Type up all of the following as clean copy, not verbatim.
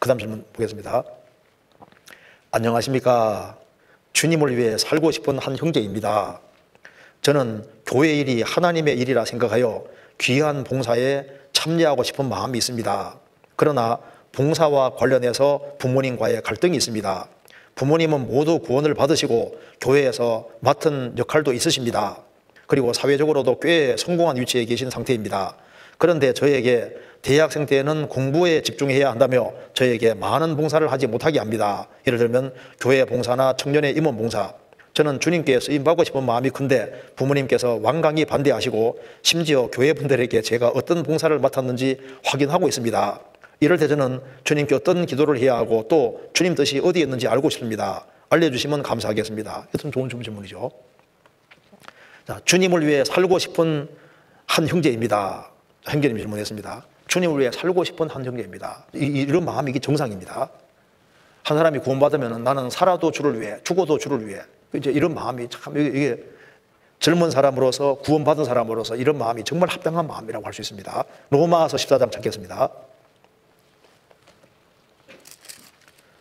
그 다음 질문 보겠습니다. 안녕하십니까. 주님을 위해 살고 싶은 한 형제입니다. 저는 교회 일이 하나님의 일이라 생각하여 귀한 봉사에 참여하고 싶은 마음이 있습니다. 그러나 봉사와 관련해서 부모님과의 갈등이 있습니다. 부모님은 모두 구원을 받으시고 교회에서 맡은 역할도 있으십니다. 그리고 사회적으로도 꽤 성공한 위치에 계신 상태입니다. 그런데 저에게 대학생 때에는 공부에 집중해야 한다며 저에게 많은 봉사를 하지 못하게 합니다. 예를 들면 교회 봉사나 청년의 임원 봉사. 저는 주님께 쓰임받고 싶은 마음이 큰데 부모님께서 완강히 반대하시고 심지어 교회 분들에게 제가 어떤 봉사를 맡았는지 확인하고 있습니다. 이럴 때 저는 주님께 어떤 기도를 해야 하고 또 주님 뜻이 어디에 있는지 알고 싶습니다. 알려주시면 감사하겠습니다. 이것은 좋은 질문이죠. 자, 주님을 위해 살고 싶은 한 형제입니다. 형제님이 질문했습니다. 주님을 위해 살고 싶은 한 형제입니다. 이런 마음이 이게 정상입니다. 한 사람이 구원받으면 나는 살아도 주를 위해, 죽어도 주를 위해. 이제 이런 마음이 참 이게 젊은 사람으로서 구원받은 사람으로서 이런 마음이 정말 합당한 마음이라고 할 수 있습니다. 로마서 14장 찾겠습니다.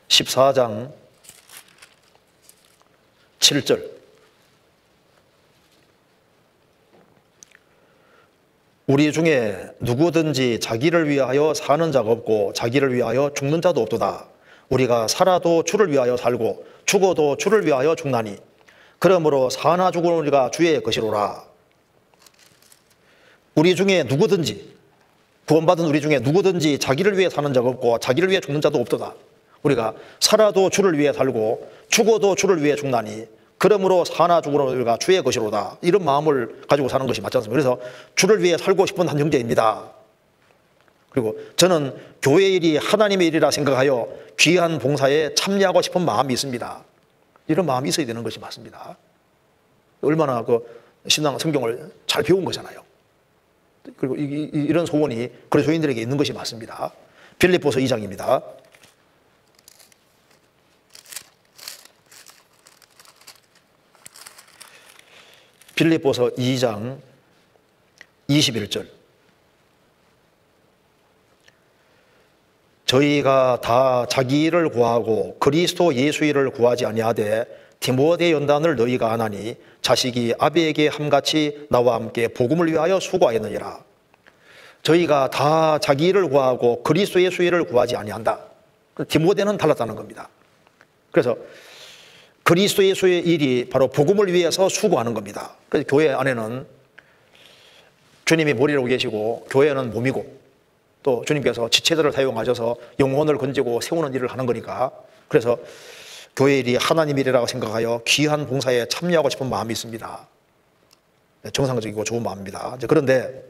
14장 7절. 우리 중에 누구든지 자기를 위하여 사는 자가 없고 자기를 위하여 죽는 자도 없도다. 우리가 살아도 주를 위하여 살고 죽어도 주를 위하여 죽나니 그러므로 사나 죽으는 우리가 주의 것이로라. 우리 중에 누구든지, 구원받은 우리 중에 누구든지 자기를 위해 사는 자가 없고 자기를 위해 죽는 자도 없도다. 우리가 살아도 주를 위해 살고 죽어도 주를 위해 죽나니 그러므로 사나 죽으는 우리가 주의 것이로다. 이런 마음을 가지고 사는 것이 맞지 않습니까? 그래서 주를 위해 살고 싶은 한 형제입니다. 그리고 저는 교회 일이 하나님의 일이라 생각하여 귀한 봉사에 참여하고 싶은 마음이 있습니다. 이런 마음이 있어야 되는 것이 맞습니다. 얼마나 신앙 성경을 잘 배운 거잖아요. 그리고 이런 소원이 그리스도인들에게 있는 것이 맞습니다. 빌립보서 2장입니다. 빌립보서 2장 21절. 저희가 다 자기 일을 구하고 그리스도 예수 일을 구하지 아니하되 디모데 연단을 너희가 아나니 자식이 아비에게 함같이 나와 함께 복음을 위하여 수고하였느니라. 저희가 다 자기 일을 구하고 그리스도 예수 일을 구하지 아니한다. 디모데는 달랐다는 겁니다. 그래서 그리스도 예수의 일이 바로 복음을 위해서 수고하는 겁니다. 그래서 교회 안에는 주님이 머리라고 계시고 교회는 몸이고 또 주님께서 지체들을 사용하셔서 영혼을 건지고 세우는 일을 하는 거니까 그래서 교회 일이 하나님 일이라고 생각하여 귀한 봉사에 참여하고 싶은 마음이 있습니다. 정상적이고 좋은 마음입니다. 그런데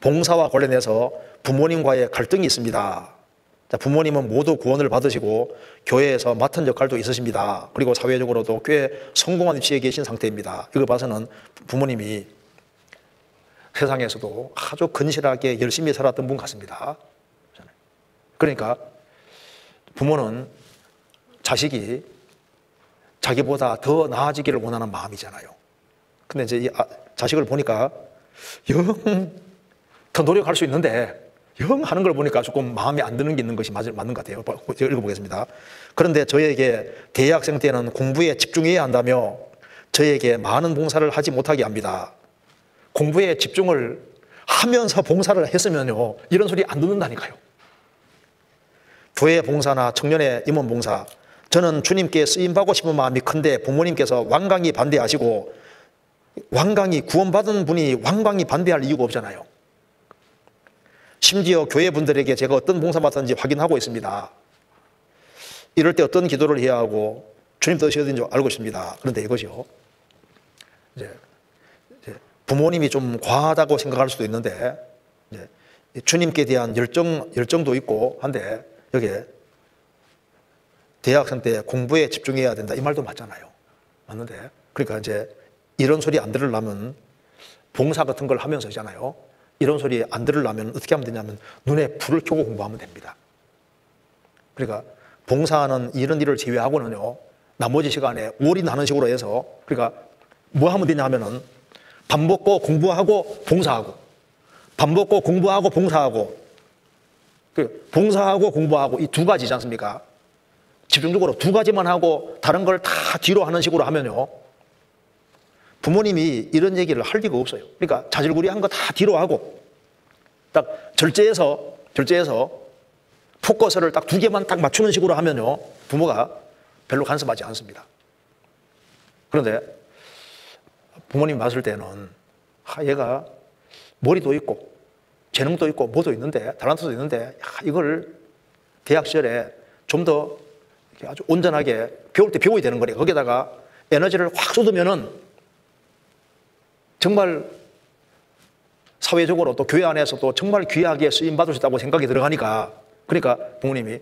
봉사와 관련해서 부모님과의 갈등이 있습니다. 부모님은 모두 구원을 받으시고 교회에서 맡은 역할도 있으십니다. 그리고 사회적으로도 꽤 성공한 위치에 계신 상태입니다. 이거 봐서는 부모님이 세상에서도 아주 근실하게 열심히 살았던 분 같습니다. 그러니까 부모는 자식이 자기보다 더 나아지기를 원하는 마음이잖아요. 근데 이제 이 자식을 보니까 영 더 노력할 수 있는데 영 하는 걸 보니까 조금 마음에 안 드는 게 있는 것이 맞는 것 같아요. 제가 읽어보겠습니다. 그런데 저에게 대학생 때는 공부에 집중해야 한다며 저에게 많은 봉사를 하지 못하게 합니다. 공부에 집중을 하면서 봉사를 했으면요 이런 소리 안 듣는다니까요. 교회 봉사나 청년의 임원 봉사, 저는 주님께 쓰임받고 싶은 마음이 큰데 부모님께서 완강히 반대하시고 완강히 구원받은 분이 완강히 반대할 이유가 없잖아요. 심지어 교회 분들에게 제가 어떤 봉사 맡았는지 확인하고 있습니다. 이럴 때 어떤 기도를 해야 하고 주님 뜻이 어딘지 알고 있습니다. 그런데 이것이요, 이제 부모님이 좀 과하다고 생각할 수도 있는데 이제 주님께 대한 열정도 있고 한데 여기에 대학생 때 공부에 집중해야 된다 이 말도 맞잖아요. 맞는데 그러니까 이제 이런 소리 안 들으려면 봉사 같은 걸 하면서 있잖아요. 이런 소리 안 들으려면 어떻게 하면 되냐면 눈에 불을 켜고 공부하면 됩니다. 그러니까 봉사하는 이런 일을 제외하고는요 나머지 시간에 올인하는 식으로 해서 그러니까 뭐 하면 되냐 하면은 밥 먹고 공부하고 봉사하고 밥 먹고 공부하고 봉사하고 봉사하고 공부하고 이 두 가지지 않습니까? 집중적으로 두 가지만 하고 다른 걸 다 뒤로 하는 식으로 하면요, 부모님이 이런 얘기를 할 리가 없어요. 그러니까 자질구레한 거 다 뒤로 하고 딱 절제해서 포커스를 딱 두 개만 딱 맞추는 식으로 하면요, 부모가 별로 간섭하지 않습니다. 그런데 부모님 봤을 때는 얘가 머리도 있고 재능도 있고 뭐도 있는데 탤런트도 있는데 이걸 대학 시절에 좀 더 아주 온전하게 배울 때 배워야 되는 거래요. 거기다가 에너지를 확 쏟으면은 정말 사회적으로 또 교회 안에서도 정말 귀하게 쓰임받을 수 있다고 생각이 들어가니까, 그러니까 부모님이,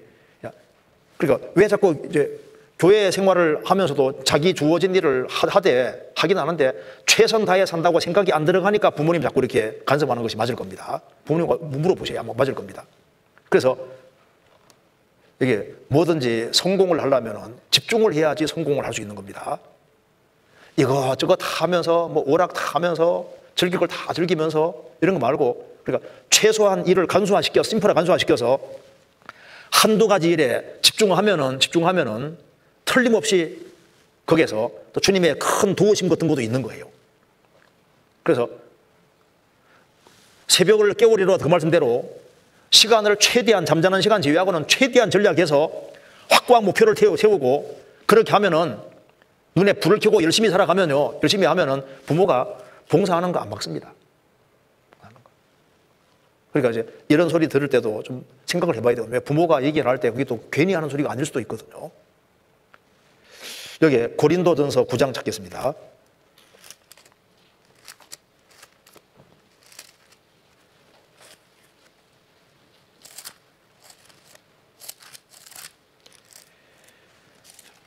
그러니까 왜 자꾸 이제 교회 생활을 하면서도 자기 주어진 일을 하긴 하는데 최선 다해 산다고 생각이 안 들어가니까 부모님 자꾸 이렇게 간섭하는 것이 맞을 겁니다. 부모님과 물어보셔야 맞을 겁니다. 그래서 이게 뭐든지 성공을 하려면 집중을 해야지 성공을 할 수 있는 겁니다. 이것저것 다 하면서 뭐 오락 다 하면서 즐길 걸 다 즐기면서 이런 거 말고, 그러니까 최소한 일을 간소화시켜서, 심플하게 간소화시켜서 한두 가지 일에 집중하면은 틀림없이 거기에서 또 주님의 큰 도우심 같은 것도 있는 거예요. 그래서 새벽을 깨우리로 그 말씀대로 시간을 최대한, 잠자는 시간 제외하고는 최대한 전략해서 확고한 목표를 세우고, 그렇게 하면은 눈에 불을 켜고 열심히 살아가면요, 열심히 하면은 부모가 봉사하는 거 안 막습니다. 그러니까 이제 이런 소리 들을 때도 좀 생각을 해봐야 돼요. 왜 부모가 얘기를 할 때 그게 또 괜히 하는 소리가 아닐 수도 있거든요. 여기에 고린도전서 9장 찾겠습니다.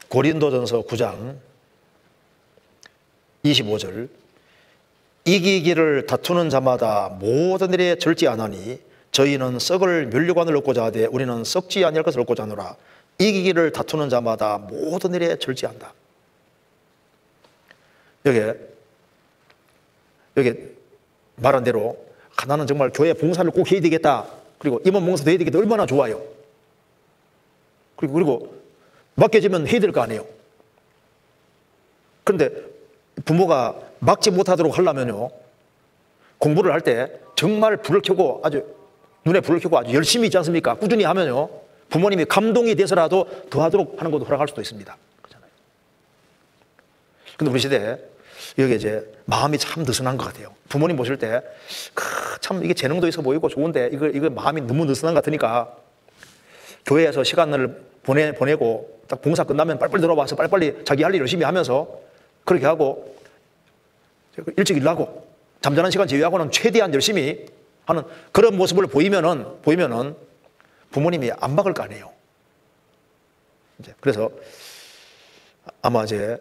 고린도전서 9장 25절. 이기기를 다투는 자마다 모든 일에 절제하나니 저희는 썩을 면류관을 얻고자 하되 우리는 썩지 아니할 것을 얻고자 하노라. 이기기를 다투는 자마다 모든 일에 절제한다. 여기 말한 대로 나는 정말 교회 봉사를 꼭 해야 되겠다, 그리고 임원 봉사도 해야 되겠다, 얼마나 좋아요. 그리고 맡겨지면 해야 될 거 아니에요. 그런데 부모가 막지 못하도록 하려면요, 공부를 할 때 정말 불을 켜고 눈에 불을 켜고 아주 열심히 있지 않습니까? 꾸준히 하면요, 부모님이 감동이 돼서라도 더 하도록 하는 것도 허락할 수도 있습니다. 그렇잖아요. 근데 우리 시대에 여기 이제 마음이 참 느슨한 것 같아요. 부모님 보실 때 참 이게 재능도 있어 보이고 좋은데 이거 마음이 너무 느슨한 것 같으니까 교회에서 시간을 보내고 딱 봉사 끝나면 빨리빨리 들어와서 빨리빨리 자기 할 일 열심히 하면서 그렇게 하고 일찍 일하고 잠자는 시간 제외하고는 최대한 열심히 하는 그런 모습을 보이면은 부모님이 안 막을 거 아니에요. 그래서 아마 이제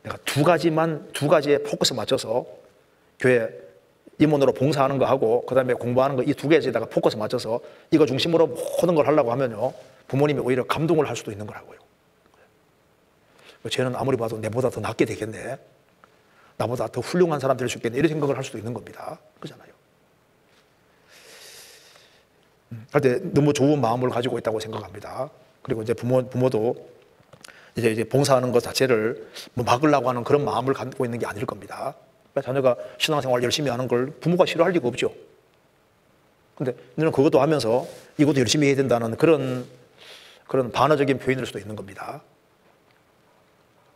내가 두 가지에 포커스 맞춰서 교회 임원으로 봉사하는 거 하고 그다음에 공부하는 거 이 두 개에다가 포커스 맞춰서 이거 중심으로 모든 걸 하려고 하면요, 부모님이 오히려 감동을 할 수도 있는 거라고요. 쟤는 아무리 봐도 내보다 더 낫게 되겠네, 나보다 더 훌륭한 사람 될 수 있겠네, 이런 생각을 할 수도 있는 겁니다. 그렇잖아요. 할 때 너무 좋은 마음을 가지고 있다고 생각합니다. 그리고 이제 부모도 이제 봉사하는 것 자체를 뭐 막으려고 하는 그런 마음을 갖고 있는 게 아닐 겁니다. 자녀가 신앙생활 열심히 하는 걸 부모가 싫어할 리가 없죠. 근데 너는 그것도 하면서 이것도 열심히 해야 된다는 그런 반어적인 표현일 수도 있는 겁니다.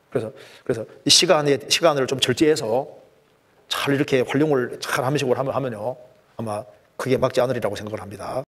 그래서 이 시간을 좀 절제해서 잘 이렇게 활용을 잘 하면요, 아마 크게 막지 않으리라고 생각을 합니다.